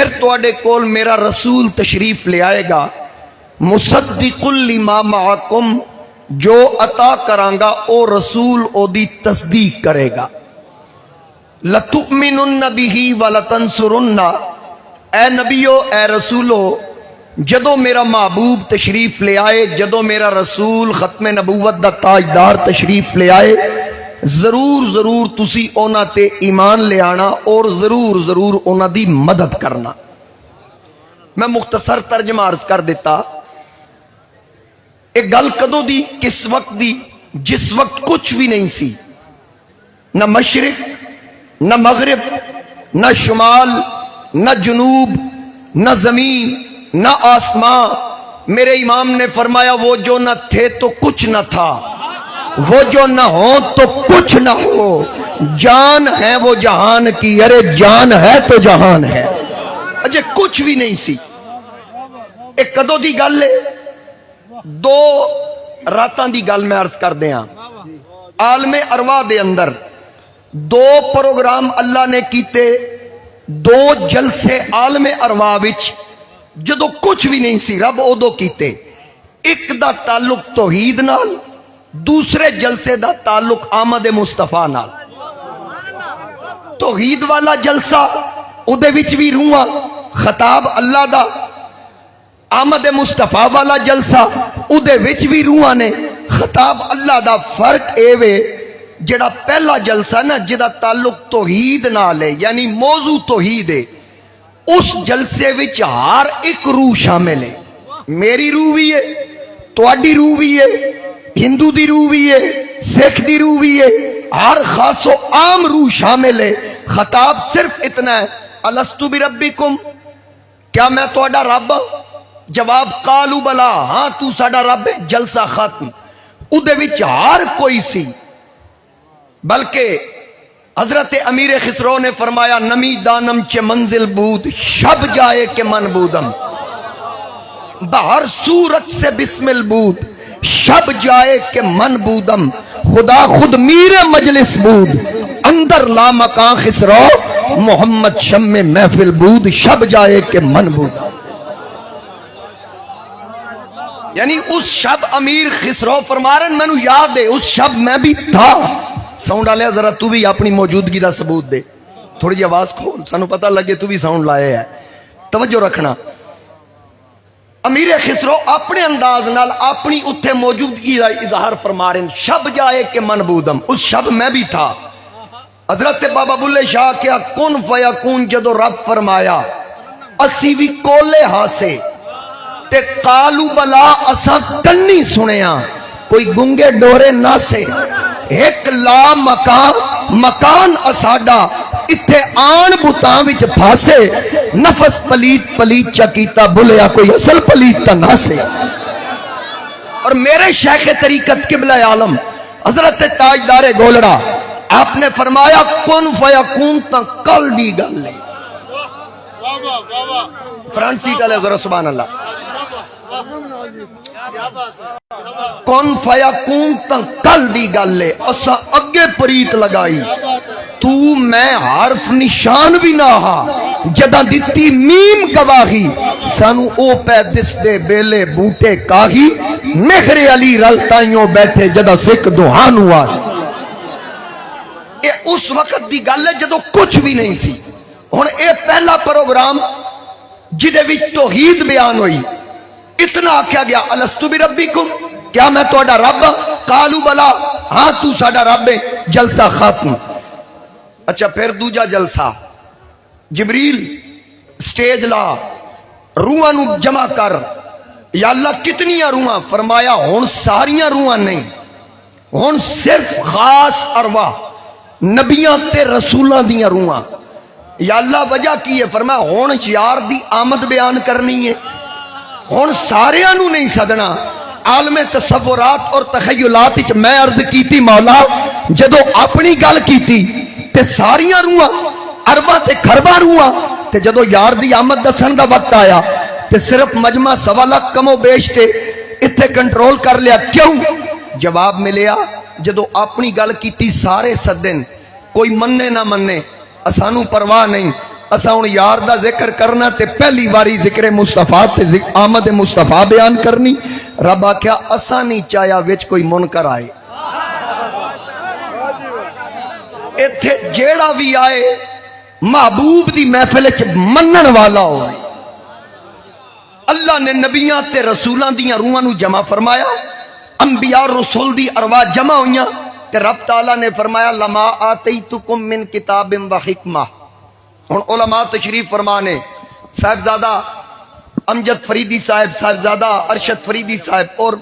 پھر تواڈے کول میرا رسول تشریف لے آئے گا، مصدق لما معکم، جو عطا کرانگا او رسول او دی تصدیق کرے گا۔ لَتُؤْمِنُنَّ بِهِ وَلَتَنْصُرُنَّ، اے نبیو اے رسولو، جدو میرا محبوب تشریف لے آئے، جدو میرا رسول ختم نبوت دا تاجدار تشریف لے آئے، ضرور ضرور تسی اونا تے ایمان لے آنا اور ضرور ضرور اونا دی مدد کرنا۔ میں مختصر ترجمہ عرض کر دیتا، ایک گل کدو دی، کس وقت دی؟ جس وقت کچھ بھی نہیں سی، نہ مشرق نہ مغرب نہ شمال نہ جنوب نہ زمین نہ آسمان۔ میرے امام نے فرمایا وہ جو نہ تھے تو کچھ نہ تھا، وہ جو نہ ہو تو کچھ نہ ہو، جان ہے وہ جہان کی، ارے جان ہے تو جہان ہے۔ اجے کچھ بھی نہیں سی۔ ایک کدو دی گل ہے، دو راتاں دی گل میں عرض کر دیاں۔ عالم ارواح دے اندر دو پروگرام اللہ نے کیتے، دو جلسے عالم ارواح وچ جدو کچھ بھی نہیں سی رب ادو کیتے۔ ایک دا تعلق توحید نال، دوسرے جلسے دا تعلق آمد مصطفیٰ نال۔ توحید والا جلسہ اودے وچ بھی روحاں، خطاب اللہ دا۔ آمد مصطفیٰ والا جلسہ اودے وچ بھی روحاں نے، خطاب اللہ دا۔ فرق اے وے جڑا پہلا جلسہ نا جدا تعلق توحید نال ہے، یعنی موضوع توحید ہے، اس جلسے وچ ہر ایک روح شامل ہے۔ میری روح بھی ہے، تواڈی روح بھی ہے، ہندو دی روح بھی ہے، سکھ دی روح بھی ہے، ہر خاص و عام روح شامل ہے۔ خطاب صرف اتنا ہے، الستو بربکم، کیا میں تواڈا رب ہاں؟ جواب قالو بلا، ہاں تو ساڈا رب ہے۔ جلسہ ختم۔ اودے وچ ہر کوئی سی، بلکہ حضرت امیر خسرو نے فرمایا نمی دانم چے منزل بود، شب جائے کہ من بودم، بہر صورت سے بسمل بود، شب جائے کہ من بودم، خدا خود میر مجلس بود، اندر لا مکان خسرو، محمد شم محفل بود، شب جائے کہ من بودم۔ یعنی اس شب امیر خسرو فرما رہے ہیں میں نو یاد ہے، اس شب میں بھی تھا۔ ساؤنڈ آلیا ذرا تو بھی اپنی موجودگی دا ثبوت دے، تھوڑی جی آواز کھول، سانو پتہ لگے تو بھی ساؤنڈ لائے ہے، توجہ رکھنا۔ امیر خسرو اپنے انداز نال اپنی اتھے موجودگی دا اظہار فرما رہے ہیں، شب جائے کہ من بودم، اس شب میں بھی تھا۔ حضرت بابا بلے شاہ کیا کن فیکون جدو رب فرمایا، اسی بھی کولے ہاسے تے قالو بلا اسا کنی سنیا، کوئی گنگے ڈورے نہ سے، ایک لا مکان اساڈا، اتھے آن بتاں وچ پھاسے، نفس پلیت پلیت چکیتا بلیا، کوئی اصل پلیت تا نہ سے۔ اور میرے شیخ طریقت قبلہ عالم حضرت تاجدار گولڑا، آپ نے فرمایا کن فیکون تا کل دی گل ہے۔ فرنٹ سیٹ علیہ ذرا سبحان اللہ۔ کن فیکون تا کل دی گل ہے، اسا اگے پریت لگائی، تو میں حرف نشان بھی نہ ہا، جدہ دیتی میم گواہی، سانو او پہ دس دے بیلے بوٹے کاہی، مہر علی رلتائیوں بیٹھے جدہ سکھ دوہان ہوا۔ اے اس وقت دی گل ہے جدو کچھ بھی نہیں سی۔ ہن اے پہلا پروگرام جدے وچ توحید بیان ہوئی، اتنا آکھیا گیا الستو بربکم، کیا میں تواڈا رب ہاں؟ قالو بلا، ہاں تو ساڈا رب ہے۔ جلسہ ختم۔ اچھا پھر دوجا جلسہ، جبریل سٹیج لا، روحاں نو جمع کر، یا اللہ کتنیاں روحاں؟ فرمایا ہن ساریاں روحاں نہیں، ہن صرف خاص ارواح، نبیاں تے رسولاں دیاں روحاں۔ یا اللہ وجہ کی ہے؟ فرمایا ہن یار دی آمد بیان کرنی ہے، ہن ساریاں نو نہیں سدنا۔ عالم تصورات اور تخیلات وچ میں عرض کیتی مولا جدو اپنی گل کیتی تے ساریاں روحاں ارباں تے کھرباں روحاں، تے جدو یار دی آمد دسن دا وقت آیا تے صرف مجمع 1.25 لاکھ کم و بیش تے اتھے کنٹرول کر لیا۔ کیوں؟ جواب ملیا جدو اپنی گل کیتی سارے سدن، کوئی مننے نہ مننے اسانو پرواہ نہیں، اسا ہن یار دا ذکر کرنا تے پہلی واری ذکر مصطفیٰ تے آمد مصطفیٰ بیان کرنی. رب آکھیا اسا نہیں چاہیا وچ کوئی منکر آئے. ایتھے جیڑا بھی آئے محبوب دی محفل وچ منن والا ہوئے. اللہ نے نبیاں تے رسولاں دیاں روحاں نو جمع فرمایا. انبیاء رسول دی ارواح جمع ہوئیاں تے رب تعالیٰ نے فرمایا لما آتیتکم من کتاب و حکمہ. ہن علماء تشریف فرمانے صاحبزادہ امجد فریدی صاحب، صاحبزادہ ارشد فریدی صاحب، اور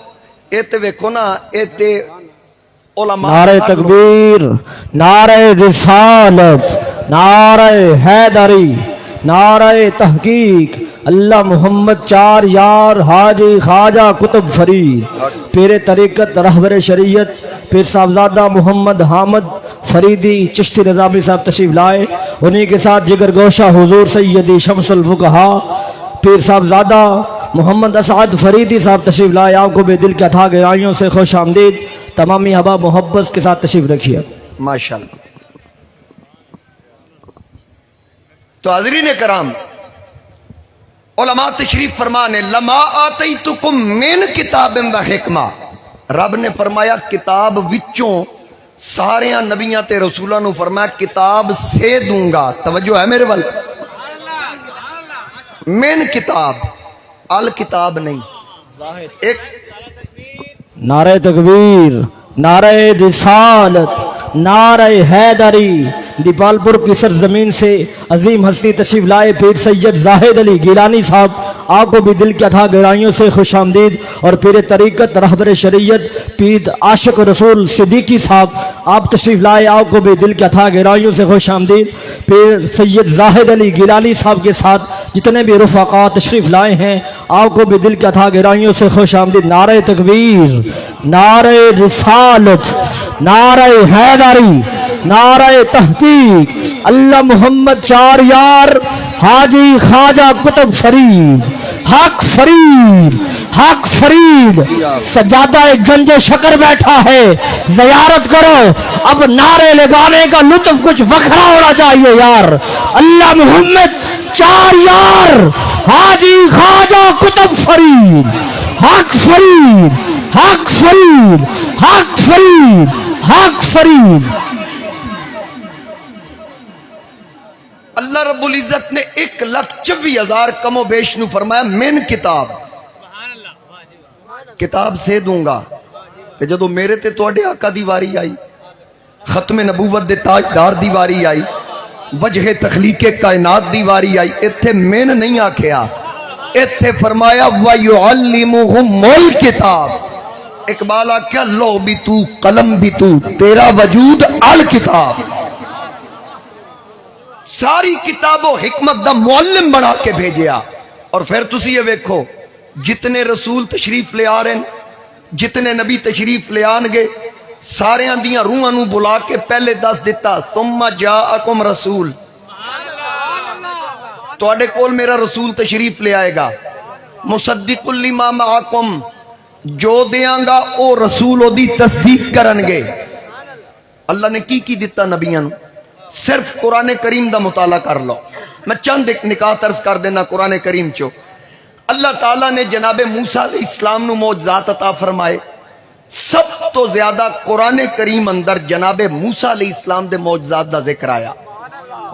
ایتے ویکھو نا ایتے علماء نعرہ تکبیر، نعرہ رسالت، نعرہ حیدری، نعرہ تحقیق. اللہ محمد چار یار حاجی خواجہ قطب فرید پیر طریقت رہبر شریعت پیر صاحبزادہ محمد حامد فریدی چشتی نظامی صاحب تشریف لائے. انہی کے ساتھ جگر گوشہ حضور سیدی شمس الفقہا پیر صاحبزادہ محمد اسعد فریدی صاحب تشریف لائے. آپ کو بے دل کے اتھا گہرائیوں سے خوش آمدید. تمامی احباب محبت کے ساتھ تشریف رکھیے. ماشاءاللہ. تو حاضرین کرام، علماء تشریف فرمانے لما آتیتکم من کتاب و حکمہ. رب نے فرمایا کتاب وچوں ساریاں نبیاں تے رسولاں نو فرمایا کتاب سے دوں گا. توجہ ہے میرے وال؟ من کتاب، الکتاب نہیں. ایک نعرہ تکبیر، نعرہ رسالت، نعرہ حیدری. دیپالپور کی سرزمین سے عظیم ہستی تشریف لائے پیر سید زاہد علی گیلانی صاحب. آپ کو بھی دل کے اتھا گہرائیوں سے خوش آمدید. اور پیر طریقت رہبر شریعت پیر عاشق رسول صدیقی صاحب آپ تشریف لائے. آپ کو بھی دل کے اتھا گہرائیوں سے خوش آمدید. پیر سید زاہد علی گیلانی صاحب کے ساتھ جتنے بھی رفقا تشریف لائے ہیں آپ کو بھی دل کے اتھا گہرائیوں سے خوش آمدید. نعرہ تکبیر، نعرہ رسالت، نعرہ حیدری، نعرہ تحقیق. اللہ محمد چار یار حاجی خواجہ قطب فرید حق فرید حق فرید سجادہ گنج شکر بیٹھا ہے، زیارت کرو. اب نعرے لگانے کا لطف کچھ وکھرا ہونا چاہیے یار. اللہ محمد چار یار حاجی خواجہ قطب فرید حق فرید حق فرید حق فرید حق فرید. اللہ رب العزت نے 1,24,000 کم و بیش نو فرمایا من کتاب، کتاب سے دوں گا. کہ جدو میرے تے توڑے آقا دی واری آئی، ختم نبوت دے تاجدار دی واری آئی، وجہ تخلیق کائنات دی واری آئی، ایتھے من نہیں آکھیا، ایتھے فرمایا وَيُعَلِّمُهُمُ الْكِتَابِ. اقبال آکھیا لو بھی تو قلم بھی تو تیرا وجود الکتاب. ساری کتاب و حکمت دا معلم بنا کے بھیجیا. اور پھر تسی یہ ویکھو جتنے رسول تشریف لے آ رہے ہیں، جتنے نبی تشریف لے آن گے، سارے دیاں روحاں نو بلا کے پہلے دس دیتا ثم جاءکم رسول. تو اڈے کول میرا رسول تشریف لے آئے گا، مصدق لما معکم، جو دیاں گا او رسول او دی تصدیق کرن گے. اللہ نے کی دیتا نبیاں نو؟ صرف قرآن کریم دا مطالعہ کر لو. میں چند ایک نکات عرض کر دینا قرآن کریم چو. اللہ تعالیٰ نے جناب موسیٰ علیہ السلام نو معجزات عطا فرمائے. سب تو زیادہ قرآن کریم اندر جناب موسیٰ علیہ السلام دے معجزات دا ذکر آیا.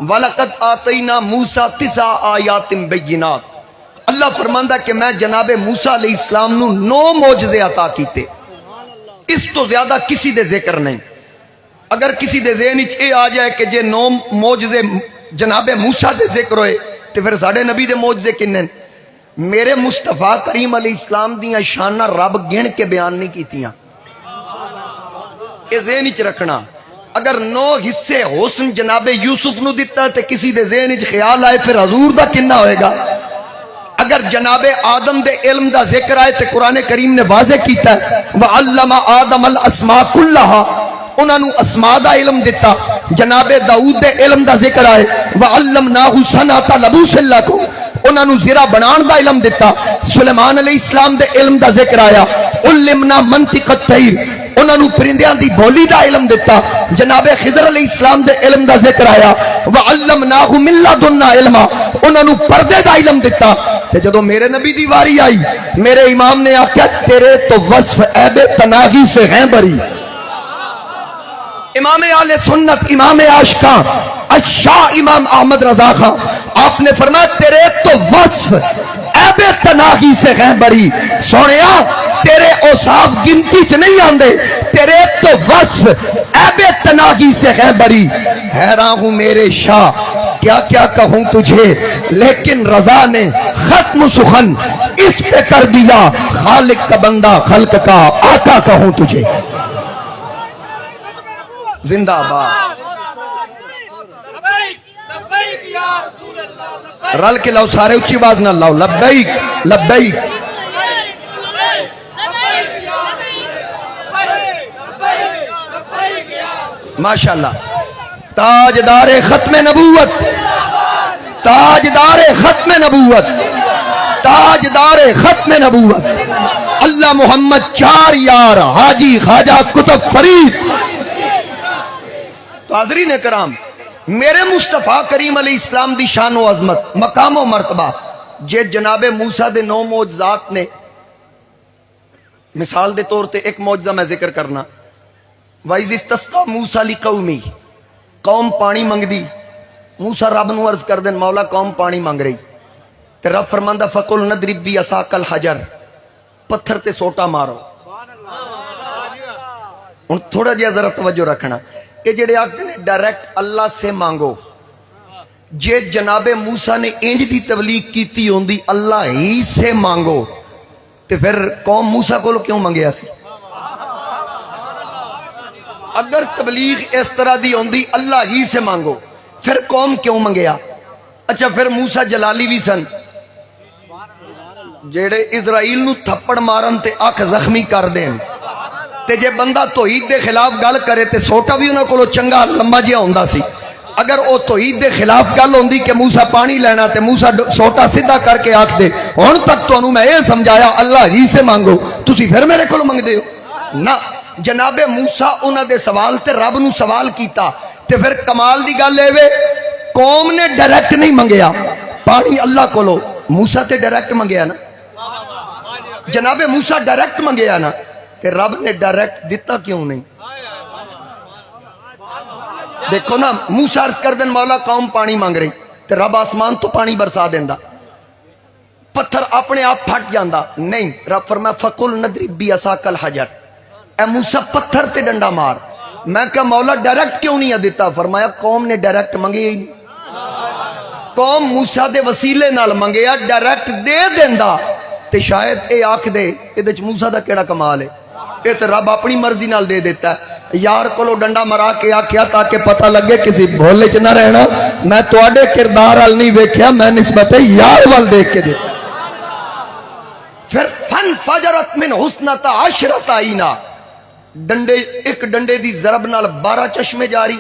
وَلَقَدْ آتَيْنَا مُوسَىٰ 9 آیات بینات. اللہ فرماندہ کہ میں جناب موسیٰ علیہ السلام نو 9 معجزے عطا کیتے. اس تو زیادہ کسی دے ذکر نہیں. اگر کسی دے ذہن وچ اے آ جائے کہ جے 9 معجزے جناب موسیٰ دے ذکر ہوئے تے پھر ساڈے نبی دے معجزے کنے؟ میرے مصطفیٰ کریم علیہ السلام دیاں شاناں رب گن کے بیان نہیں کیتیاں. اے ذہن وچ رکھنا. اگر 9 حصے حسن جناب یوسف نو دیتا تے کسی دے ذہن وچ خیال آئے پھر حضور دا کنا ہوئے گا. اگر جناب آدم دے علم دا ذکر آئے تے قرآن کریم نے واضح کیتا ہے وَعَلَّمَ آدَمَ الْأَسْمَاءَ كُلَّهَا، انہاں نو اسماء دا علم دیتا. جناب داؤد دے علم دا ذکر آئے وَعَلَّمْنَاهُ صَنْعَةَ لَبُوسٍ لَكُمْ، انہاں نو زرہ بنان دا علم دیتا. سلیمان علیہ السلام دے علم دا ذکر آیا عُلِّمْنَا مَنطِقَ الطَّيْرِ، انہاں نو پرندیاں دی بولی دا علم دیتا جناب خضر علیہ السلام دے علم دا ذکر آیا وعلمناہ من لدنا علما انہاں نو پردے دا علم دیتا تے جدو میرے نبی دی واری آئی میرے امام نے آخیا تیرے تو وصف عیب تناغی سے ہیں بری امام اہل سنت امام عاشقاں الشاہ امام احمد رضا خان آپ نے فرمایا تیرے تو وصف عیب تناغی سے ہیں بری سونیا تیرے اوصاف گنتی چ نہیں آندے تیرے تو وصف عیب تناغی سے ہیں بری حیران ہوں میرے شاہ کیا کیا کہوں تجھے لیکن رضا نے ختم سخن اس پہ کر دیا خالق کا بندہ خلق کا آقا کہوں تجھے زندہ باد رل کے لاؤ سارے اچھی آواز نہ لاؤ لبیک لبیک ماشاءاللہ تاجدار ختم نبوت تاجدار ختم نبوت تاجدار ختم نبوت اللہ محمد چار یار حاجی خواجہ کتب فرید تو حاضرین کرام میرے مصطفیٰ کریم علیہ السلام دی شان و عظمت مقام و مرتبہ جے جناب موسیٰ دے 9 معجزات نے مثال دے طور تے ایک معجزہ میں ذکر کرنا وَإِذِ اسْتَسْقَىٰ مُوسَىٰ لِقَوْمِهِ قوم پانی منگ دی موسیٰ رب نو عرض کر دین مولا قوم پانی منگ رہی تے رب فرماندہ فَقُلْ نَضْرِبْ بِعَصَاكَ الْحَجَرَ پتھر تے سوٹا مارو ان تھوڑا جہا ذرا توجہ رکھنا کہ جڑے آگتے نے ڈائریکٹ اللہ سے مانگو جے جناب موسیٰ نے انج دی تبلیغ کیتی ہوندی اللہ ہی سے مانگو تے پھر قوم موسیٰ کو کیوں منگیا سی اگر تبلیغ اس طرح دی ہوندی اللہ ہی سے مانگو پھر قوم کیوں منگیا اچھا پھر موسیٰ جلالی بھی سن جڑے اسرائیل نو تھپڑ مارن تے آنکھ زخمی کر دیں تے جے بندہ توحید دے خلاف گل کرے تے سوٹا بھی انہاں کولو چنگا لمبا جہا ہوندا سی اگر او توحید دے خلاف گل ہوندی کہ موسیٰ پانی لینا تے موسیٰ سوٹا سیدھا کر کے آکھ دے ہن تک تانوں میں یہ سمجھایا اللہ ہی سے مانگو تسی پھر میرے کولو منگ دے ہو نہ جناب موسیٰ انہاں دے سوال تے رب نو سوال کیتا تے پھر کمال دی گل اے قوم نے ڈائریکٹ نہیں منگیا پانی اللہ کولو موسیٰ تے ڈائریکٹ منگیا نا جناب موسیٰ ڈائریکٹ منگیا نا کہ رب نے ڈائریکٹ دیتا کیوں نہیں دیکھو نا موسیٰ عرض کر دن مولا قوم پانی مانگ رہی تو رب آسمان تو پانی برسا دیندہ پتھر اپنے آپ پھٹ جاندہ نہیں رب فرمایا فَقُلْ نَضْرِبْ بِعَصَاكَ الْحَجَرَ اے موسیٰ پتھر تے ڈنڈا مار میں کہا مولا ڈائریکٹ کیوں نہیں دیتا فرمایا قوم نے ڈائریکٹ منگے ہی نہیں قوم موسیٰ دے وسیلے نال منگیا ڈائریکٹ دے دیندہ تے شاید اے آکھ دے اے دے موسیٰ دا کیڑا کمال ہے اے تے رب اپنی مرضی نال دے دیتا ہے یار کولو ڈنڈا مرا کے آکھیا تاکہ پتہ لگے کسی بھولے چ نہ رہنا میں تواڈے کردار ال نہیں ویکھیا میں نسبت یار وال دیکھ کے دیتا پھر فن فجرت من حسنتا عشرت عینا ڈنڈے ایک ڈنڈے دی ضرب نال 12 چشمے جاری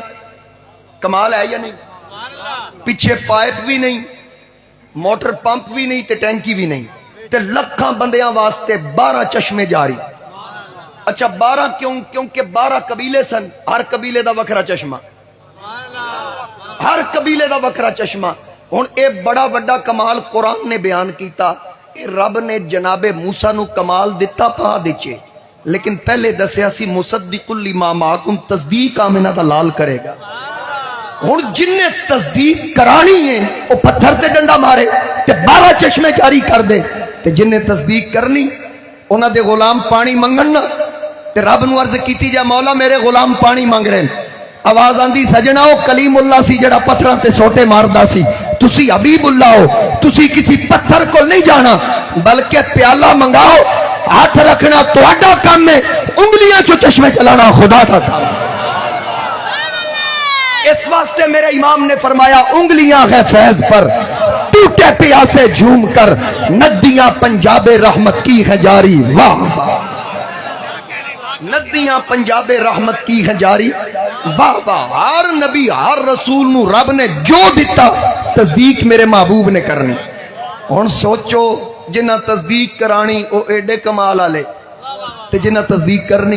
کمال ہے یا نہیں پیچھے پائپ بھی نہیں موٹر پمپ بھی نہیں تے ٹینکی بھی نہیں تے لکھاں بندیاں واسطے 12 چشمے جاری اچھا 12 کیوں کیونکہ 12 قبیلے سن ہر قبیلے دا وکھرا چشمہ ہر قبیلے دا وکھرا چشمہ ہن اے بڑا بڑا کمال قرآن نے بیان کیتا کہ رب نے جناب موسیٰ نو کمال دیتا پا دیچے لیکن پہلے دسیا سی مصدق لما معکم تصدیق آمنہ دا لال کرے گا ہن جن نے تصدیق کرانی ہے وہ پتھر تے ڈنڈا مارے تے 12 چشمے جاری کر دے تے جن نے تصدیق کرنی انہاں دے غلام پانی منگن نا تے رب نو عرض کیتی جا مولا میرے غلام پانی مانگ رہے ہیں آواز آندی سجنا او کلیم اللہ سی جڑا پتھراں تے سوٹے ماردا سی تسی حبیب اللہ ہو تسی کسی پتھر کو نہیں جانا بلکہ پیالہ منگاؤ ہاتھ رکھنا تہاڈا کام ہے انگلیاں چو چشمے چلانا خدا کا کام اس واسطے میرے امام نے فرمایا انگلیاں ہے فیض پر ٹوٹے پیاسے جھوم کر ندیاں پنجاب رحمت کی ہے جاری واہ ندیاں پنجاب رحمت کی ہے جاری واہ واہ ہر نبی ہر رسول نو رب نے جو دیتا تصدیق میرے محبوب نے کرنی ہن سوچو جنہ تصدیق کرانی او ایڈے کمال والے تے جنہ تصدیق کرنی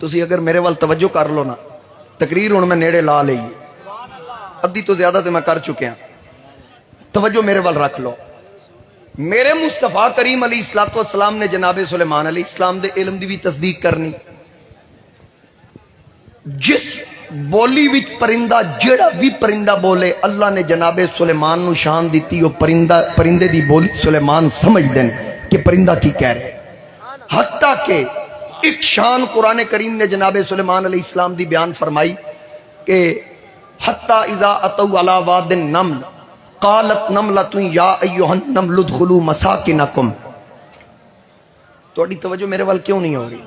تسی اگر میرے وال توجہ کر لو نا، تقریر ہن میں نیڑے لا لئی، ادھی تو زیادہ تو میں کر چکیا، توجہ میرے وال رکھ لو۔ میرے مصطفیٰ کریم علیہ السلام نے جناب سلیمان علیہ السلام دے علم دی بھی تصدیق کرنی۔ جس بولی وچ پرندہ جڑا بھی پرندہ بولے، اللہ نے جناب سلیمان نو شان دیتی، وہ پرندے دی بولی سلیمان سمجھ دیں کہ پرندہ کی کہہ رہے۔ حتیٰ کہ ایک شان قرآن کریم نے جناب سلیمان علیہ السلام دی بیان فرمائی کہ حتیٰ اذا اتوا علی واد النمل قالت نملۃ یا ایھا النمل ادخلوا مساکنکم۔ تھوڑی توجہ میرے وال کیوں نہیں ہو رہی؟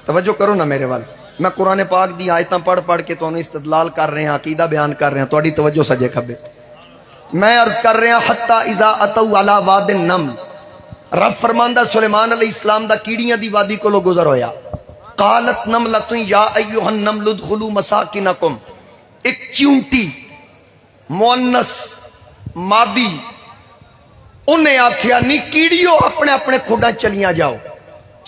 توجہ کرو نا میرے وال۔ میں قرآن پاک دی آیتاں پڑھ پڑھ کے تو استدلال کر رہے ہیں، عقیدہ بیان کر رہے ہیں، تھوڑی توجہ سجے کھبے میں عرض کر رہے ہیں حتیٰ اذا اتوا علی واد النمل، رب فرماندہ سلیمان علیہ السلام دا کیڑیاں دی وادی کو گزر ہویا، قالت نملۃ یا ایھا النمل ادخلوا مساکنکم، ایک چیونٹی مؤنث مادی انہیں آکھیا نی کیڑیو اپنے اپنے کھوڑا چلیاں جاؤ۔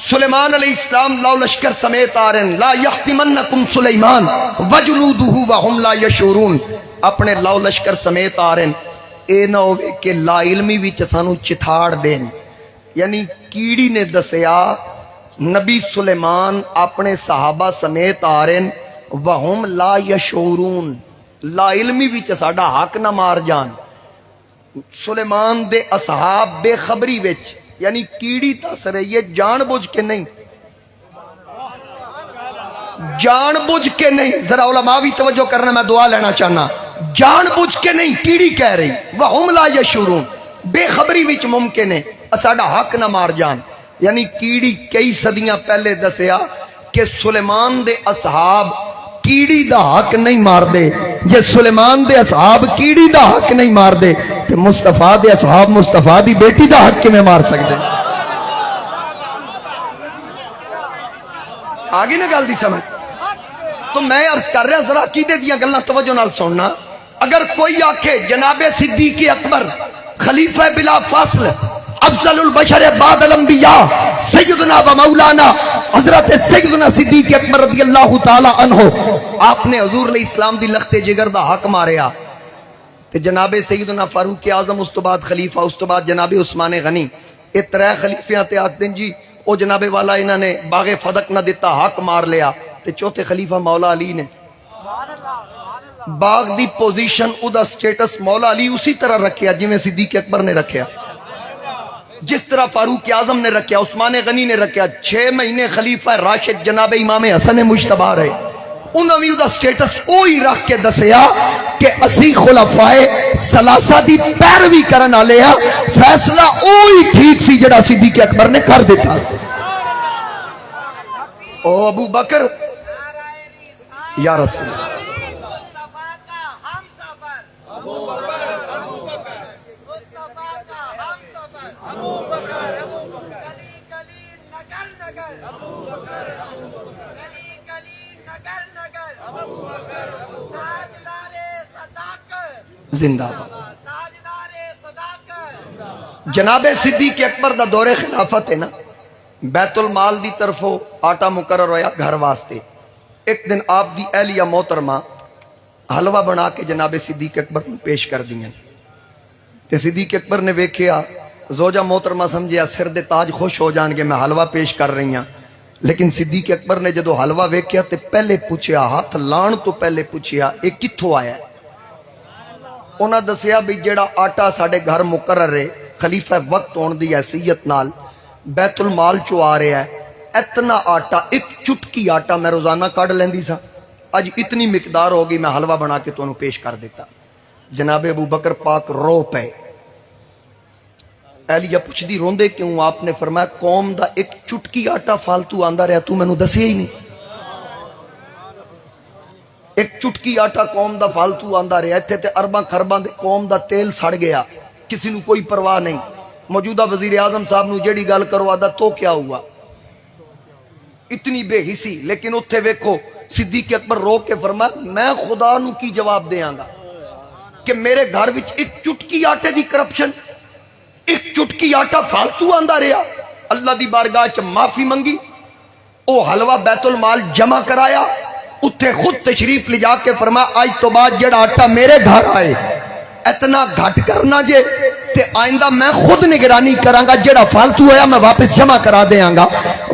سلیمان علیہ السلام لاؤ لشکر سمیت آ رہے ہیں، لا یختمنکم سلیمان وجنودہ وہم لا یشعرون، اپنے لاؤ لشکر سمیت آ رہے ہیں، اے نہ ہوئے کہ لا علمی وچ سانو چتھاڑ دین۔ یعنی کیڑی نے دسیا نبی سلیمان اپنے صحابہ سمیت آ رہے ہیں، وہم لا یشعرون، لا علمی وچ ساڈا حق نہ مار جان۔ سلیمان دے اصحاب بے خبری وچ، یعنی کیڑی دس رہی ہے جان بوجھ کے نہیں، جان بوجھ کے نہیں، ذرا علماء بھی توجہ کرنا، میں دعا لینا چاہنا، جان بوجھ کے نہیں کیڑی کہہ رہی، وہم لا یشعرون، بے خبری وچ ممکن ہے ساڈا حق نہ مار جان۔ یعنی کیڑی کئی صدیاں پہلے دسیا کہ سلیمان دے اصحاب کیڑی دا حق نہیں مار دے، جے سلیمان دے اصحاب کیڑی دا حق نہیں مار دے تے مصطفیٰ دے اصحاب مصطفیٰ دی بیٹی دا حق کیویں مار سکدے؟ آگے نہ گل دی سمجھ؟ تو میں عرض کر رہا ذرا عقیدے دیاں گلاں توجہ نال سننا۔ اگر کوئی آکھے جناب صدیق اکبر خلیفہ بلا فاصل افضل البشر بعد الانبیاء سیدنا و مولانا حضرت سیدنا صدیق اکبر رضی اللہ تعالی عنہ، آپ نے حضور علیہ السلام دی لخت جگر دا حق ماریا، تے جناب سیدنا فاروق اعظم اس تو بعد خلیفہ، اس تو بعد جناب عثمان غنی، اے ترے خلیفیاں تے آکھ دیں جی او جناب والا انہاں نے باغ فدق نہ دیتا حق مار لیا، تے چوتھے خلیفہ مولا علی نے باغ دی پوزیشن او دا سٹیٹس مولا علی اسی طرح رکھیا جی میں صدیق اکبر نے رکھیا، جس طرح فاروق اعظم نے رکھیا، عثمان غنی نے رکھیا۔ 6 مہینے خلیفہ راشد جناب امام حسن مجتبی رہے، انہوں نے دا سٹیٹس اوہی رکھ کے دسیا کہ اسی خلفائے ثلاثہ دی پیروی کرن والے ہاں، فیصلہ اوہی ٹھیک سی جڑا صدیق اکبر نے کر دیتا۔ او ابو بکر یا رسول اللہ، زندہ جناب صدیق اکبر دا دور خلافت ہے نا، بیت المال دی طرفوں آٹا مقرر ہویا گھر واسطے۔ ایک دن آپ دی اہلیہ محترمہ حلوہ بنا کے جناب صدیق اکبر کو پیش کر دیں، تے صدیق اکبر نے ویکھیا، زوجہ محترمہ سمجھیا سر دے تاج خوش ہو جان گے میں حلوہ پیش کر رہی ہاں، لیکن صدیق اکبر نے جدو حلوہ ویکھیا تے پہلے پوچھیا، ہاتھ لان تو پہلے پوچھیا اے کتھوں آیا ہے؟ انہاں دسیا بھی جیڑا آٹا ساڑے گھر مقرر ہے خلیفہ وقت ہون دی حیثیت نال بیت المال چو آ رہا ہے، اتنا آٹا ایک چٹکی آٹا میں روزانہ کاڑ لیندی سا، اج اتنی مقدار ہوگی میں حلوہ بنا کے تو انہوں پیش کر دیتا۔ جناب ابو بکر پاک رو پے، اہلیہ پوچھ دی روندے کیوں؟ آپ نے فرمایا قوم دا ایک چٹکی آٹا فالتو آندہ رہا تو میں نو دسیا ہی نہیں، ایک چٹکی آٹا قوم دا فالتو آندہ رہا، ایتھے تے ارباں خرباں دے قوم دا تیل سڑ گیا، کسی نو کوئی پرواہ نہیں۔ موجودہ وزیر اعظم صاحب نو جیڑی گل کروا دا تو کیا ہوا، اتنی بے حسی، لیکن اتھے ویکھو صدیق اکبر رو کے فرمایا میں خدا نو کی جواب دیاں گا کہ میرے گھر وچ ایک چٹکی آٹے دی کرپشن، ایک چٹکی آٹا فالتو آندہ رہا۔ اللہ دی بارگاہ چ معافی منگی، او حلوہ بیت المال جمع کرایا, اتھے خود تشریف لے جا کے فرمایا آج تو بعد جڑا آٹا میرے گھر آئے اتنا گھٹ کرنا جے تے آئندہ میں خود نگرانی کرانگا, جڑا فالتو ہویا میں واپس جمع کرا دیاں گا.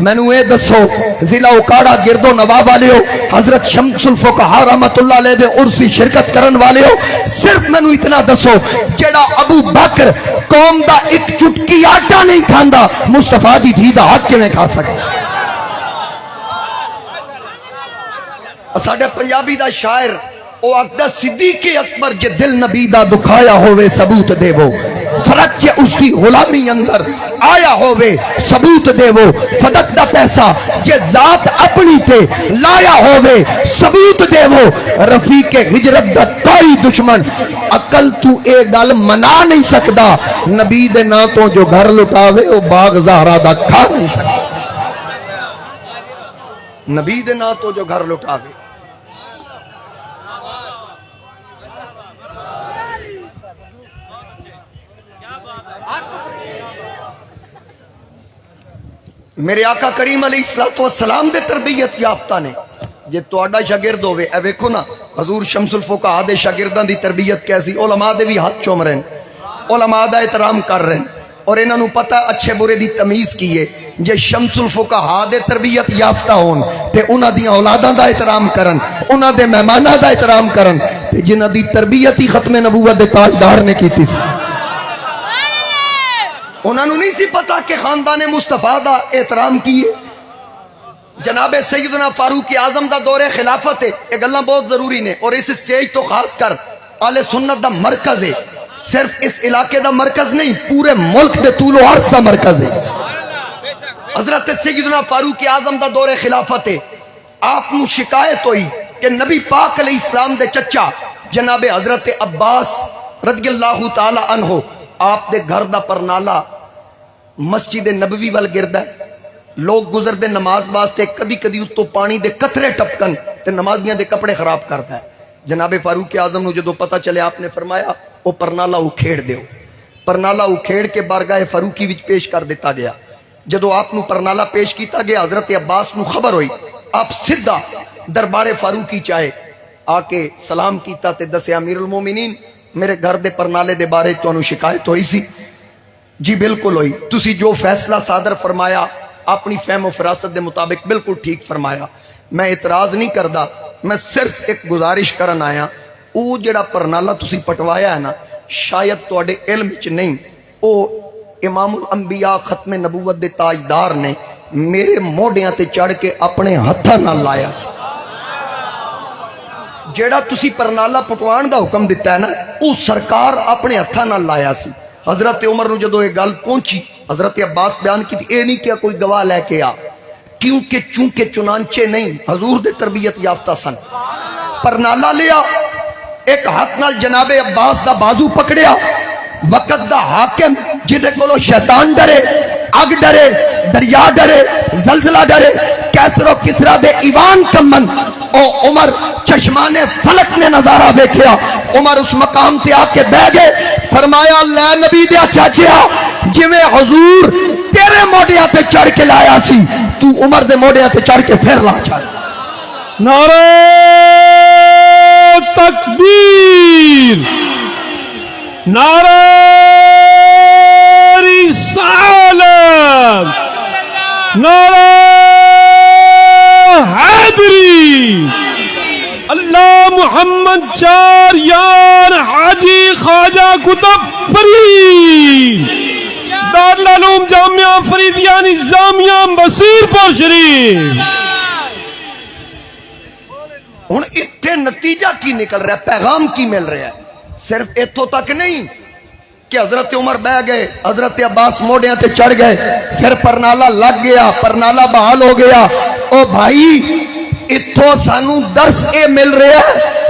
میں نو اے دسو ضلع اکاڑا گردو نواب والے ہو, حضرت شمس الفقہا رحمت اللہ علیہ دے عرسی شرکت کرن والے ہو, صرف میں نو اتنا دسو جڑا ابو بکر قوم دا ایک چٹکی آٹا نہیں کھاندا مصطفیٰ دی دھی دا حق کیویں کھا سکتا؟ ساڈے پنجابی دا شاعر او آکھدا صدیق اکبر جے دل نبی دا دکھایا ہوئے ثبوت دے وہ, فرق جے اس دی غلامی اندر آیا ہوئے ثبوت دے وہ, فدق دا پیسہ جے ذات اپنی تے لایا ہوئے ثبوت دے وہ, رفیق ہجرت دا کوئی دشمن عقل تو اے گل منا نہیں سکدا, نبی دے نا تو جو گھر لٹاوے او باغ زہرا دا کھا نہیں سکدا. نبی دے نا تو جو گھر لٹاوے. میرے آقا کریم علیہ السلام دے تربیت یافتہ نے جے توڑا شاگرد ہوئے, اے ویکھو نا حضور شمس الفقہا دے شاگردان دی تربیت کیسی, علماء دے بھی ہاتھ چوم رہے ہیں, علماء دا احترام کر رہے ہیں, اور انہاں نو پتہ اچھے برے دی تمیز کیے. جے شمس الفقہا دے تربیت یافتہ ہون تے انہاں دی اولاداں دا احترام کرن, انہاں دے مہماناں دا احترام کرن, تے جنہاں دی تربیت ہی ختم نبوت دے تاجدار نے کیتی سی. انہوں نے نہیں سی پتا کہ خاندان مصطفیٰ دا احترام کیے. جناب سیدنا فاروق اعظم دا دور خلافت ہے, یہ گلاں بہت ضروری نے, اور اس سٹیج تو خاص کر اہل سنت دا مرکز ہے, صرف اس علاقے دا مرکز نہیں پورے ملک دے طول و عرض دا مرکز ہے. حضرت سیدنا فاروق اعظم دا دور خلافت ہے, آپ نو شکایت ہوئی کہ نبی پاک علیہ السلام دے چچا جناب حضرت عباس رضی اللہ تعالی عنہ, آپ دے گھر دا پرنالا مسجد نبوی وال گردا ہے, لوگ گزر دے نماز واسطے کدی کدی اتو پانی دے قطرے ٹپکن تے نمازیاں دے کپڑے خراب کردا ہے. جناب فاروق اعظم نو جدو پتہ چلے آپ نے فرمایا او پرنالا اکھیڑ دیو. پرنالا اکھیڑ کے بارگاہ فاروقی وچ پیش کر دیتا گیا. جدو آپ نو پرنالا پیش کیتا گیا حضرت عباس نو خبر ہوئی, آپ سدھا دربار فاروقی چاہے آ کے سلام کیتا تے دسے امیر المومنین میرے گھر دے پرنالے دے بارے تو شکایت ہوئی سی. جی بالکل ہوئی, تسی جو فیصلہ صادر فرمایا اپنی فہم و فراست دے مطابق بالکل ٹھیک فرمایا, میں اعتراض نہیں کردا, میں صرف ایک گزارش کرن آیا, او جڑا پرنالا تسی پٹوایا ہے نا شاید تواڈے علم وچ نہیں, او امام الانبیاء ختم نبوت دے تاجدار نے میرے موڈیاں تے چڑھ کے اپنے ہتھاں نال لایا سی. جیڑا تسی پرنالا پٹوان دا حکم دیتا ہے نا او سرکار اپنے ہتھاں نال لایا سی. حضرت عمر نو جدو یہ گل پہنچی حضرت عباس بیان کی تھی, اے نہیں کیا کوئی گواہ لے کے آ, کیونکہ چونکہ چنانچہ نہیں حضور دے تربیت یافتہ سن. پرنالا لیا, ایک ہاتھ نال جناب عباس دا بازو پکڑیا, وقت دا حاکم جدے کولو شیطان ڈرے, اگ ڈرے, دریا ڈرے, زلزلہ ڈرے, کیسر و کسرا دے ایوان کمن, او عمر چشمان فلک نے نظارہ دیکھیا. عمر اس مقام تے آ کے بہ گئے, فرمایا لے نبی دیا چاچیا جویں حضور تیرے موڈیاں تے چڑھ کے لایا سی تو عمر دے موڈیاں تے چڑھ کے پھر لا چڑھ. نعرہ تکبیر, نعرہ رسالت, نعرہ حیدری, اللہ محمد چار یار حاجی خواجہ کتب فرید, دارالعلوم جامعہ فریدیہ نظامیہ بصیر پور شریف. ہن اتنے نتیجہ کی نکل رہا ہے, پیغام کی مل رہا ہے, صرف اتھوں تک نہیں کہ حضرت عمر بہ گئے, حضرت عباس موڈیاں تے چڑھ گئے, پھر پرنالا لگ گیا, پرنالا بحال ہو گیا. او بھائی اتھوں سانو درس اے مل رہا ہے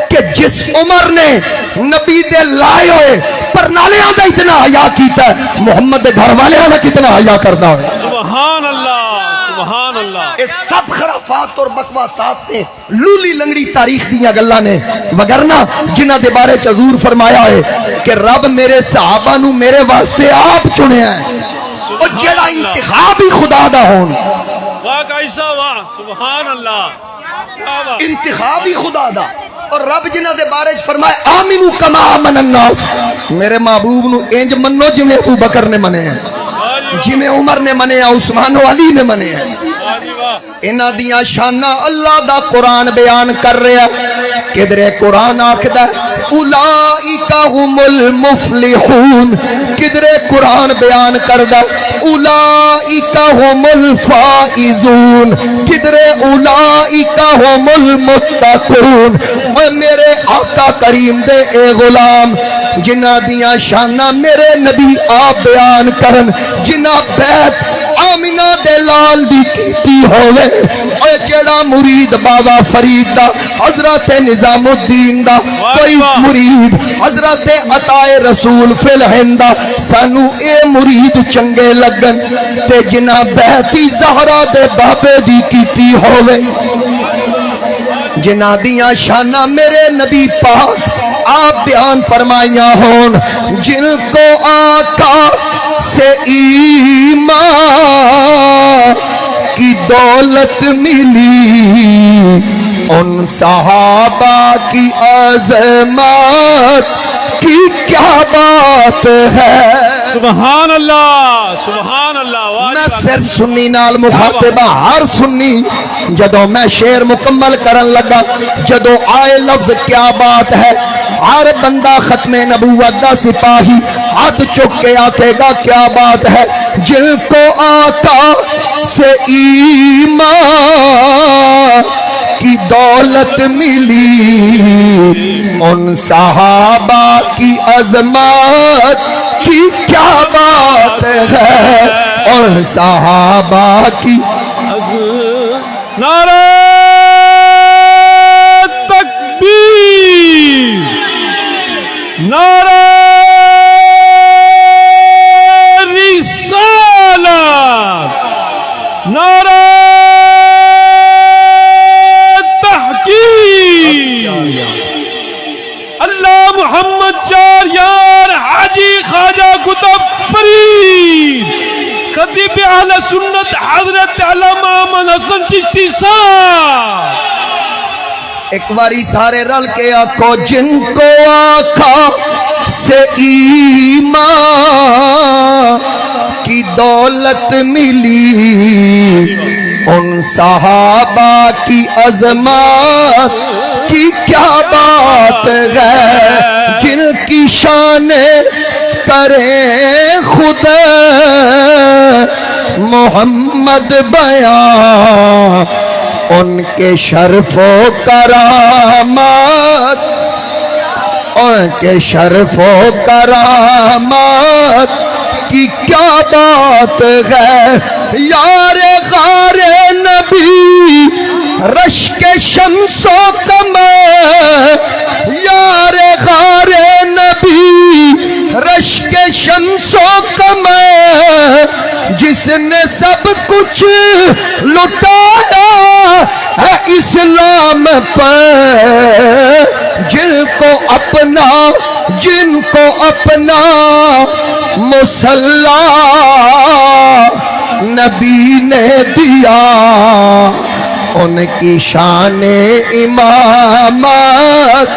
کہ جس عمر نے نبی دے لائے ہوئے پرنالیاں دا اتنا حیا کیتا ہے, محمد دے گھر والیاں دا کتنا حیا کردا ہوئے. سبحان اللہ, سبحان اللہ. یہ سب خرافات اور بکواسات نے لولی لنگڑی تاریخ دیاں گلاں نے, وگرنہ جنہاں دے بارے چ حضور فرمایا ہے کہ رب میرے صحابہ نو میرے واسطے آپ چنیا ہے, اور جڑا انتخاب ہی خدا دا ہون. کیسا واہ سبحان اللہ کیا بات انتخاب ہی خدا دا اور رب جنہ دے بارے چ فرمائے آمنو کما آمن الناس میرے محبوب نو انج منو جویں ابو بکر نے منے ہیں جویں عمر نے منے ہیں عثمان و علی نے منے ہیں انہاں دیاں شاناں اللہ دا قرآن بیان کر رہا کدھرے قرآن آکھدا اولئک هم المفلحون کدھرے قرآن بیان کردا اولئک هم الفائزون کدھرے اولئک هم المتقون اے میرے آقا کریم دے اے غلام جنہ دیاں شاناں میرے نبی آپ بیان کرن جنہ بیت آمینہ دے لال دی کیتی ہوئے اے جڑا مرید بابا فرید دا حضرت نظام الدین دا کوئی مرید حضرت عطائے رسول فی الہند دا سانو اے مرید چنگے لگن تے جنہ بہتی زہرہ دے بابے دی کیتی ہوئے جنہ دیاں شانہ میرے نبی پاک آپ بیان فرمائیاں ہون جن کو آقا سے ایمان کی دولت ملی ان صحابہ کی عظمت کی کیا بات ہے سبحان اللہ واہ میں صرف سنی نال مخاطبہ ہر سنی جدو میں شعر مکمل کرن لگا جدو آئے لفظ کیا بات ہے ہر بندہ ختم نبوت دا سپاہی ہاتھ چک کے آکے گا کیا بات ہے جن کو آقا سے ایمان کی دولت ملی ان صحابہ کی عظمت کی کیا بات ہے اور صحابہ کی نعرہ تکبیر نعرہ رسالت نعرہ تحقیق اللہ محمد چار یار حاجی خواجہ قطب فرید خطیب اہل سنت حضرت علامہ امن حسن چشتی صاحب ایک باری سارے رل کے آکھو جن کو آقا سے ایمان کی دولت ملی ان صحابہ کی عظمت کی کیا بات ہے جن کی شان کریں خود محمد بیان ان کے شرف و کرامات ان کے شرف و کرامات کی کیا بات ہے یار غار نبی رشک شمس و قمر یار غار نبی رشک شمس و قمر جس نے سب کچھ لٹایا ہے اسلام پر جن کو اپنا مصلی نبی نے دیا ان کی شان امامت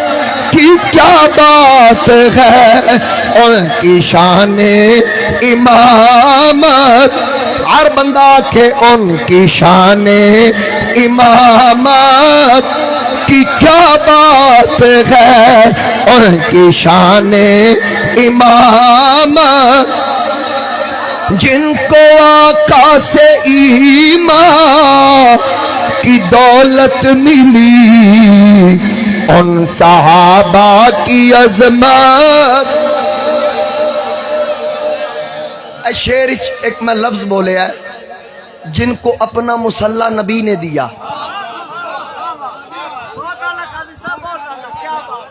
کی کیا بات ہے ان کی شان امامت ہر بندہ کہ ان کی شان امامت کی کیا بات ہے ان کی شان امامت جن کو آقا سے ایمان کی دولت ملی ان صحابہ کی عظمت شعر ایک میں لفظ بولے ہے جن کو اپنا مصلی نبی نے دیا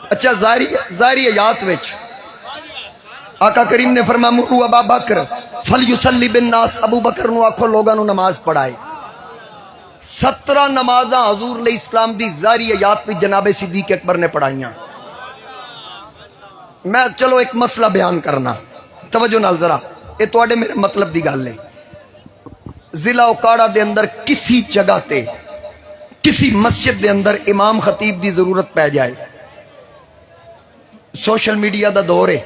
اچھا ظاہری آیات وچ آقا کریم نے فرمایا مرو ابا بکر فلیصلی بالناس ابو بکر نو آکھو لوگاں نو نماز پڑھائے 17 نمازاں حضور علیہ السلام دی ظاہری آیات پہ جناب صدیق اکبر نے پڑھائیاں میں چلو ایک مسئلہ بیان کرنا توجہ نال ذرا یہ تواڈے میرے مطلب دی گل ہے ضلع اوکاڑا دے اندر کسی جگہ تے کسی مسجد دے اندر امام خطیب دی ضرورت پہ جائے، سوشل میڈیا دا دور ہے،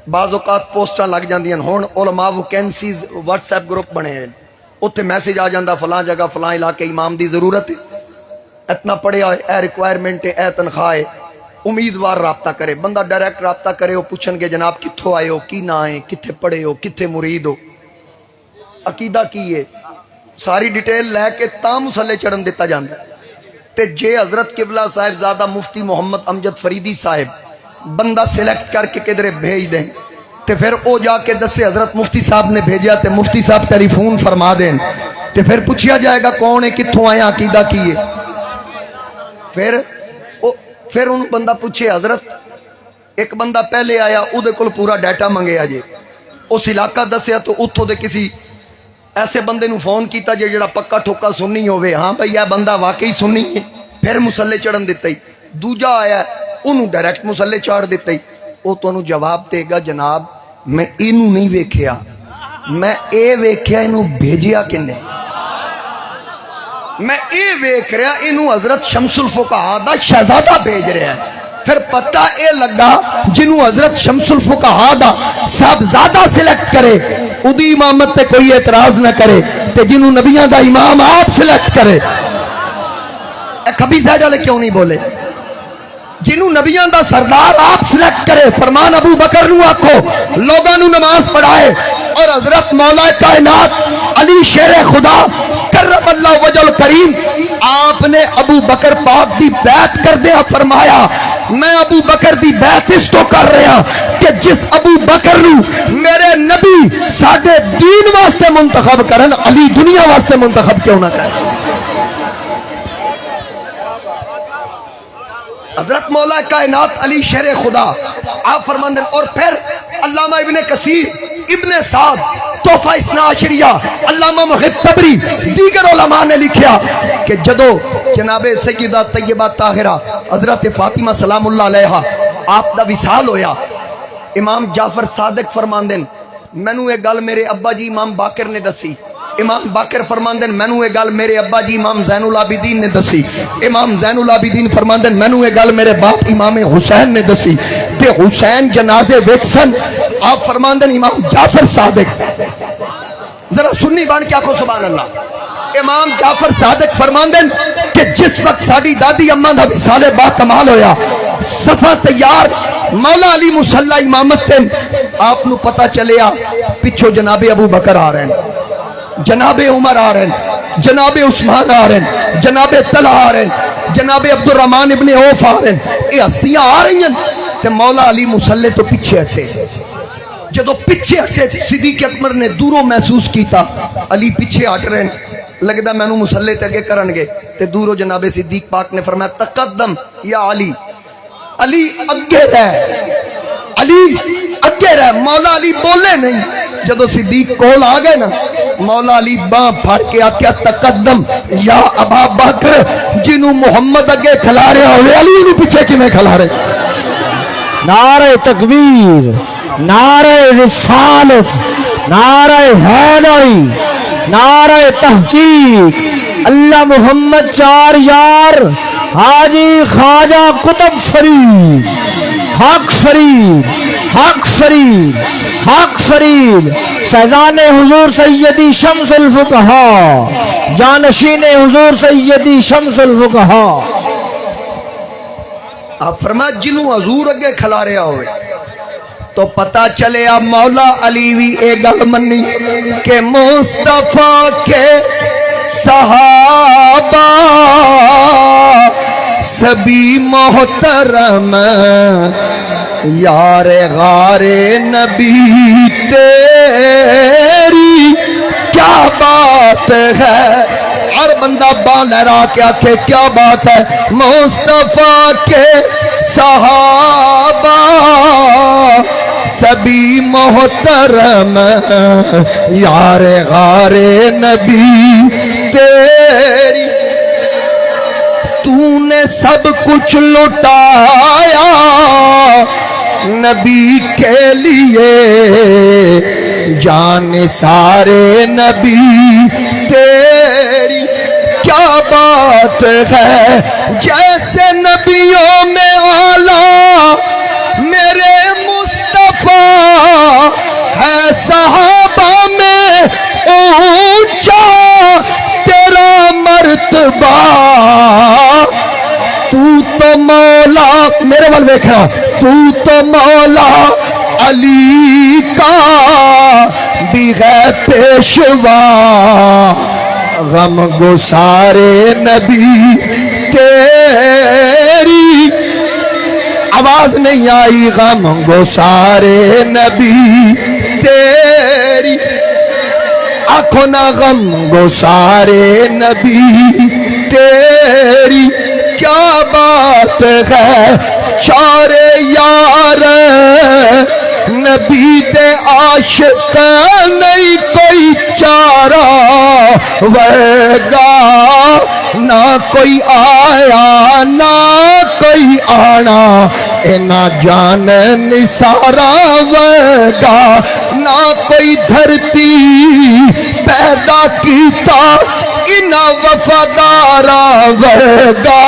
بعض اوقات پوسٹاں لگ جاندیاں، ہن علماء ویکینسیز واٹس ایپ گروپ بنے ہیں، اتنے میسج آ جاندہ فلاں جگہ فلاں علاقے امام دی ضرورت ہے، اتنا پڑھیا ہے، اے ریکوائرمنٹ ہے، اے تنخواہ ہے، امیدوار رابطہ کرے، بندہ ڈائریکٹ رابطہ کرے، وہ پوچھن گے جناب کتھوں آئے ہو، کی نہ آئے، کتھے پڑھے ہو، کتھے مرید ہو، عقیدہ کی ہے، ساری ڈیٹیل لے کے تا مسلے چڑھن دیتا جاندہ ہے۔ تے جے حضرت قبلہ صاحب زادہ مفتی محمد امجد فریدی صاحب بندہ سلیکٹ کر کے کدھرے بھیج دیں تے پھر او جا کے دسے حضرت مفتی صاحب نے بھیجا تے مفتی صاحب ٹیلی فون فرما دیں تے پھر پوچھیا جائے گا کون ہے، کتھوں آیا، عقیدہ کی ہے، پھر انہوں بندہ پوچھے حضرت ایک بندہ پہلے آیا او دے کل پورا ڈیٹا منگے آجے، اس علاقہ دسیا تو اتھو دے کسی ایسے بندے نو فون کیتا جڑا پکا ٹھوکا سننی ہوئے، ہاں بھئی یہ بندہ واقعی سننی ہے، پھر مسلے چڑھن دیتا ہی، دوجا آیا انہوں ڈائریکٹ مسلے چاڑ دیتا ہی، وہ تو انہوں جواب دے گا جناب میں انہوں نہیں ویکھیا، میں اے ویکھیا انہوں بھیجیا کنے، میں اے ویکھ رہا انہوں حضرت شمس الفقہاء دا شہزادہ بھیج رہا ہے، پھر پتہ اے لگا جنہوں حضرت شمس الفقہاء دا صاحبزادہ سلیکٹ کرے ادھی امامت تے کوئی اعتراض نہ کرے تے جنہوں نبیان دا امام آپ سلیکٹ کرے، اے کبھی زیادہ لے کیوں نہیں بولے، جنہوں نبیان دا سردار آپ سلیکٹ کرے، فرمان ابو بکر نو آکھو لوگاں نو نماز پڑھائے، اور حضرت مولا کائنات علی شیر خدا کرم اللہ وجل کریم آپ نے ابو بکر پاک دی بیعت کر دیا، فرمایا میں ابو بکر دی بیعت اس تو کر رہا کہ جس ابو بکر نو میرے نبی ساڈے دین واسطے منتخب کرن، علی دنیا واسطے منتخب کیوں نہ کرن۔ حضرت مولا کائنات علی شیر خدا آپ فرماندن، اور پھر علامہ ابن کثیر، ابن سعد، تحفہ اثنا عشریہ، علامہ محب طبری، دیگر علماء نے لکھیا کہ جدو جناب سیدہ طیبہ طاہرہ حضرت فاطمہ سلام اللہ علیہا آپ دا وصال ہویا، امام جعفر صادق فرماندن میں نو ایک گل میرے ابا جی امام باقر نے دسی، امام باقر فرماندن میں نو ایک گل میرے ابا جی امام زین العابدین نے دسی، امام زین العابدین فرماندن میں نو ایک گل میرے باپ امام حسین نے دسی، تے حسین جنازے ویکسن آپ فرماندن امام جعفر صادق، ذرا سنی بان کیا کو سبحان اللہ، امام جعفر صادق فرماندن کہ جس وقت ساڑی دادی اماں دا وصال با کمال ہویا، صفحہ تیار مولا علی مصلی امامت تے آپ نو پتہ چلیا پچھو جناب ابو بکر آ رہے ہیں، جناب عمر آ رہے ہیں، جناب عثمان آ رہے ہیں، جناب طلحہ آ رہے ہیں، جناب عبد الرحمن ابن عوف آ رہے ہیں، یہ ہستیاں آ رہی ہیں، تے مولا علی مصلی تو پیچھے ہٹے، جدو پیچھے ہٹے صدیق اکبر نے دوروں محسوس کیتا علی پیچھے ہٹ رہے ہیں، لگدا میں نو مصلی تے اگے کرن گے، تے دوروں جناب صدیق پاک نے فرمایا تقدم یا علی، علی اگے رہ، علی اگے رہ، مولا علی بولے نہیں، جدو صدیق کول آ گئے نا مولا علی باں پھڑ کے آکیا تقدم یا ابا بکر، جنہوں محمد اگے کھلا رہا ہوئے علی انہوں پیچھے کی میں کھلا رہے۔ نعرہ تکبیر، نعرہ رسالت، نعرہ حیدری، نعرہ تحقیق، اللہ محمد چار یار، حاجی خواجہ قطب فرید، حق فرید، حق فرید، حق فرید، فیضان حضور سیدی شمس الفقہاء، جانشین حضور سیدی شمس الفقہاء۔ آپ فرمایا جنہوں حضور اگے کھلا رہا ہوئے تو پتہ چلے اب مولا علی وی اے گل منی کہ مصطفیٰ کے صحابہ سبھی محترم، یار غار نبی تیری کیا بات ہے، ہر بندہ باں لہرا کے آکھے کیا بات ہے، مصطفیٰ کے صحابہ سبھی محترم، یار غار نبی تیری، تو نے سب کچھ لٹایا نبی کے لیے، جان سارے نبی تیری کیا بات ہے، جیسے نبیوں میں اعلیٰ میرے مصطفیٰ ہے، صحابہ میں اونچا تیرا مرتبہ، تو مولا میرے وال دیکھنا، تو مولا علی کا بھی ہے پیشوا، غم گسارے نبی تیری، آواز نہیں آئی، غم گسارے نبی تیری، آنکھوں نہ غم گسارے نبی تیری کیا بات ہے، چارے یار نبی دے عاشق نہیں کوئی چارہ ورگا، نہ کوئی آیا نہ کوئی آنا، نہ جان نثارا ورگا، نہ کوئی دھرتی پیدا کیتا انہا وفادارا ورگا،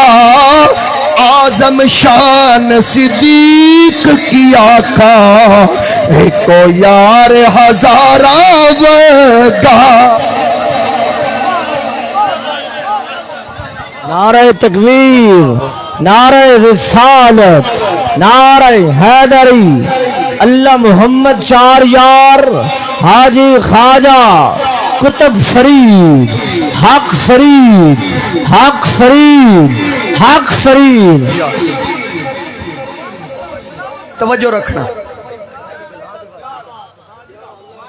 اعظم شان صدیق کی آقا ایکو یار ہزارہ ورگا۔ نعرہ تکبیر، نعرہ رسالت، نعرہ حیدری، اللہ محمد چار یار، حاجی خواجہ قطب فرید، حق فرید، حق فرید، حق فرید۔ توجہ رکھنا،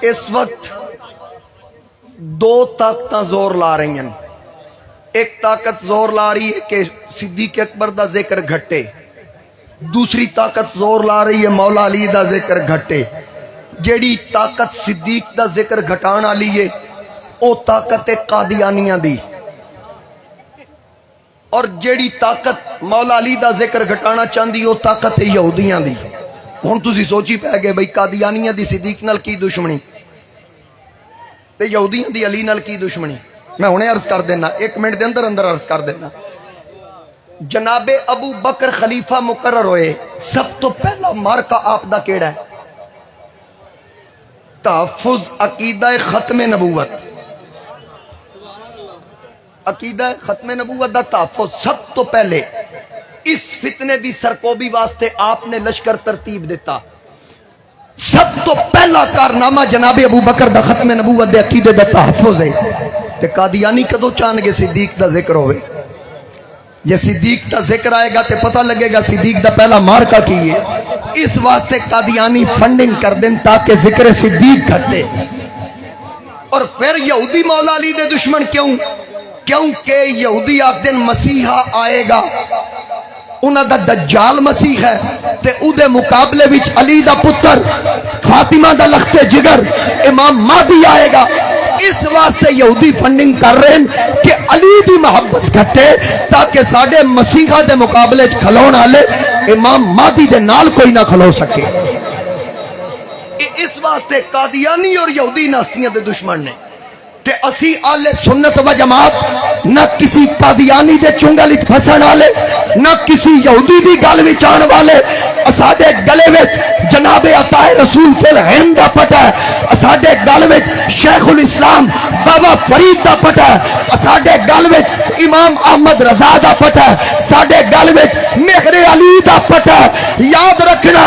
اس وقت دو طاقتاں زور لا رہی ہیں، ایک طاقت زور لا رہی ہے کہ صدیق اکبر دا ذکر گھٹے، دوسری طاقت زور لا رہی ہے مولا علی دا ذکر گھٹے۔ جیڑی طاقت صدیق دا ذکر گھٹانا لیے او طاقت قادیانیاں دی، اور جیڑی طاقت مولا علی دا ذکر گھٹانا چاندی او طاقت یہودیاں دی۔ ہن تسی سوچی پہ گئے بھئی قادیانیاں دی صدیق نال کی دشمنی تے یہودیاں دی علی نال کی دشمنی؟ میں انہیں عرض کر دینا، ایک منٹ دے اندر عرض کر دینا۔ جناب ابو بکر خلیفہ مقرر ہوئے، سب تو پہلا مارکا آپ دا کیڑا ہے؟ تحفظ عقیدہ ختم نبوت، عقیدہ ختم نبوت دا تحفظ سب تو پہلے اس فتنے دی سرکوبی واسطے آپ نے لشکر ترتیب دیتا۔ سب تو پہلا کارنامہ جناب ابو بکر دا ختم نبوت دے عقیدے دا تحفظ ہے۔ تے قادیانی کدو چاہن گے صدیق دا ذکر ہوئے؟ جے صدیق دا ذکر آئے گا تے پتہ لگے گا صدیق دا پہلا مارکا کی ہے۔ اس واسطے قادیانی فنڈنگ کر دیں تاکہ ذکر صدیق کرتے۔ اور پھر یہودی مولا علی دے دشمن کیوں؟ کیونکہ یہودی آخ دن مسیحہ آئے گا، انہاں دا دجال مسیح ہے، تے او دے مقابلے وچ علی دا پتر فاطمہ دا لخت جگر امام مہدی آئے گا۔ اس واسطے یہودی فنڈنگ کر رہے ہیں کہ علی دی محبت گھٹے تاکہ ساڑھے مسیحہ دے مقابلے کھلون آلے امام مہدی دے نال کوئی نہ کھلو سکے۔ اس واسطے قادیانی اور یہودی ناستیاں دے دشمن نے، تے اسی آلے سنت و جماعت نہ کسی قادیانی دے چنگل وچ پھسن والے، نہ کسی یہودی دی گل وچ آن والے۔ اساڈے گلے وچ جناب عطا رسول فی الہند دا پٹا ہے، اساڈے گل وچ شیخ الاسلام بابا فرید دا پٹا ہے، اساڈے گل وچ امام احمد رضا دا پٹا ہے، ساڈے گل وچ مہر علی دا پٹا ہے۔ یاد رکھنا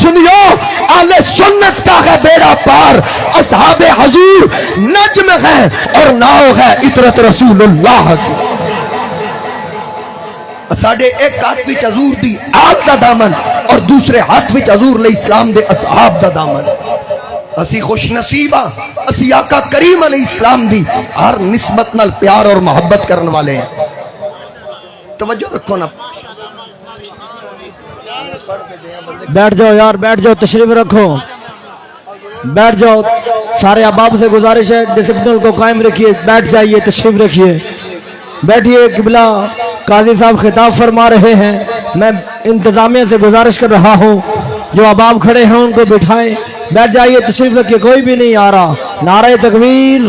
سنیو، اہل سنت کا ہے بیڑا پار، اصحاب حضور نجم ہے اور ناؤ ہے عطرت رسول اللہ کی۔ ساڑھے ایک ہاتھ وچ حضور دی آپ دا دامن اور دوسرے ہاتھ وچ حضور علیہ السلام دے اصحاب دا دامن۔ اسی خوش نصیب ہاں، اسی آقا کریم علیہ السلام دی ہر نسبت نال پیار اور محبت کرن والے ہیں۔ توجہ رکھو نا، بیٹھ جاؤ یار، بیٹھ جاؤ، تشریف رکھو، بیٹھ جاؤ۔ سارے احباب سے گزارش ہے ڈسپلن کو قائم رکھیے، بیٹھ جائیے، تشریف رکھیے، بیٹھیے۔ قبلہ قاضی صاحب خطاب فرما رہے ہیں، میں انتظامیہ سے گزارش کر رہا ہوں جو احباب کھڑے ہیں ان کو بٹھائیں، بیٹھ جائیے، تشریف رکھیے، کوئی بھی نہیں آ رہا۔ نعرہ تکبیر،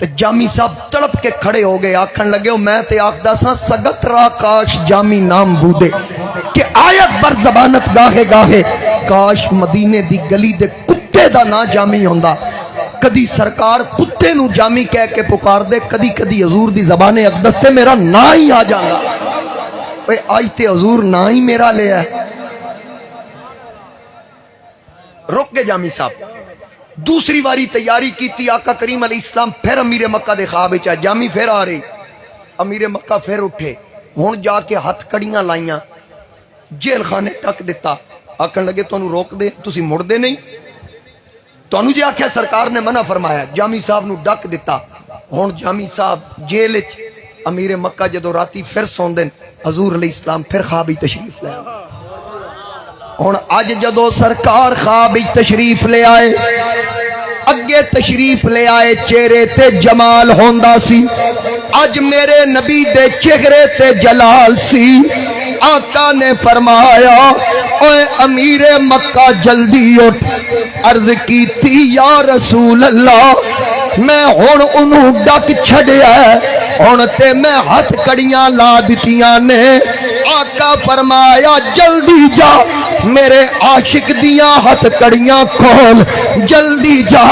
تے جامی صاحب تڑپ کے کھڑے ہو گئے آکھن لگے ہو میں تے آکھ داساں سگت را کاش جامی نام بودے کہ آیت بر زبانت گاہے گاہے کاش مدینے دی گلی دے کتے دا نا جامی ہوندا کدی سرکار کتے نو جامی کہہ کے پکار دے کدی کدی حضور دی زبان اقدس تے میرا نا ہی آ جانا اے آج تے حضور نا ہی میرا لے ہے رک کے جامی صاحب دوسری واری تیاری کی تھی آقا کریم علیہ السلام پھر امیر مکہ دے خواب وچ آئے جامی پھر آ رہی امیر مکہ پھر اٹھے ہن جا کے ہتھ کڑیاں لائیاں جیل خانے ٹک دیتا آکھن لگے تانوں روک دے تسی مڑ دے نہیں تانوں جے آکھیا سرکار نے منع فرمایا جامی صاحب نو ڈک دیتا ہن جامی صاحب جیل وچ امیر مکہ جدو راتی پھر سوندے حضور علیہ السلام پھر خواب تشریف لے آئے ہن اج جدو سرکار خواب تشریف لے آئے اگے تشریف لے آئے چہرے تے جمال ہوندا سی اج میرے نبی دے چہرے تے جلال سی آقا نے فرمایا اوے امیر مکہ جلدی اٹھ عرض کیتی یا رسول اللہ میں ہن انہوں ڈک چھڑیا ہن تے میں ہتھ کڑیاں لا دتیاں نے آقا فرمایا جلدی جا میرے عاشق دیاں ہتھ کڑیاں کھول جلدی جا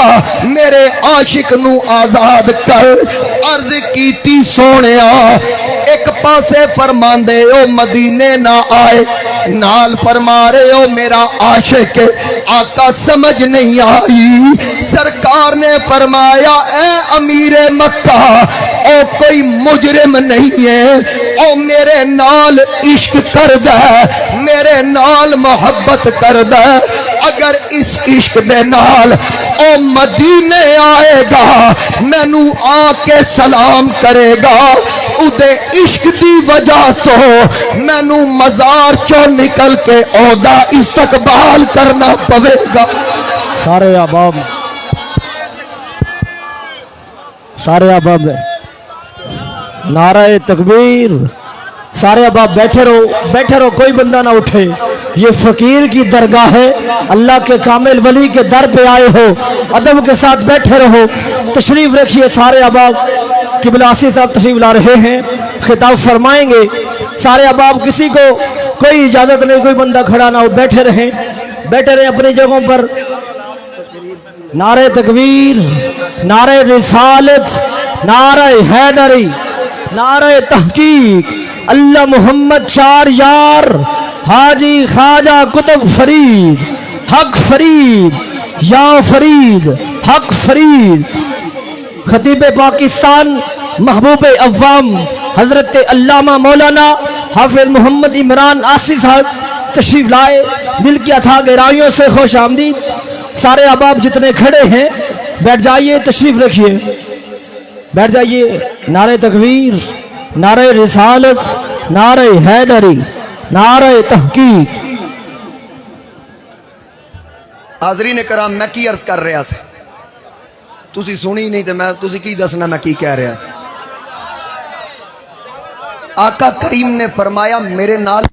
میرے عاشق نو آزاد کر عرض کیتی سونیا ایک پاسے فرماندے او مدینے نہ آئے نال فرما رہے ہو میرا عاشق آقا سمجھ نہیں آئی سرکار نے فرمایا اے امیر مکہ او کوئی مجرم نہیں ہے او میرے نال عشق کردہ میرے نال محبت کردہ اگر اس عشق دے نال او مدینے آئے گا مینو آ کے سلام کرے گا اودے عشق دی وجہ تو مینو مزار چو نکل کے اودا استقبال کرنا پوے گا سارے احباب نعرہ تکبیر سارے احباب بیٹھے رہو کوئی بندہ نہ اٹھے یہ فقیر کی درگاہ ہے اللہ کے کامل ولی کے در پہ آئے ہو ادب کے ساتھ بیٹھے رہو تشریف رکھیے سارے احباب قبلہ آسی صاحب تشریف لا رہے ہیں خطاب فرمائیں گے سارے احباب کسی کو کوئی اجازت نہیں کوئی بندہ کھڑا نہ ہو بیٹھے رہیں اپنی جگہوں پر نعرہ تکبیر نعرہ رسالت نعرہ حیدری نعرہ تحقیق اللہ محمد چار یار حاجی خواجہ قطب فرید حق فرید یا فرید حق فرید خطیب پاکستان محبوب عوام حضرت علامہ مولانا حافظ محمد عمران آسی صاحب تشریف لائے دل کی اتھاہ گہرائیوں سے خوش آمدید سارے احباب جتنے کھڑے ہیں بیٹھ جائیے تشریف رکھیے بیٹھ جائیے نعرہ تکبیر نعرہ رسالت نعرہ حیدری نعرہ تحقیق حاضرین کرام میں کی عرض کر رہا سے تسی سنی نہیں تو میں تسی کی دسنا میں کی کہہ رہا سے آقا کریم نے فرمایا میرے نال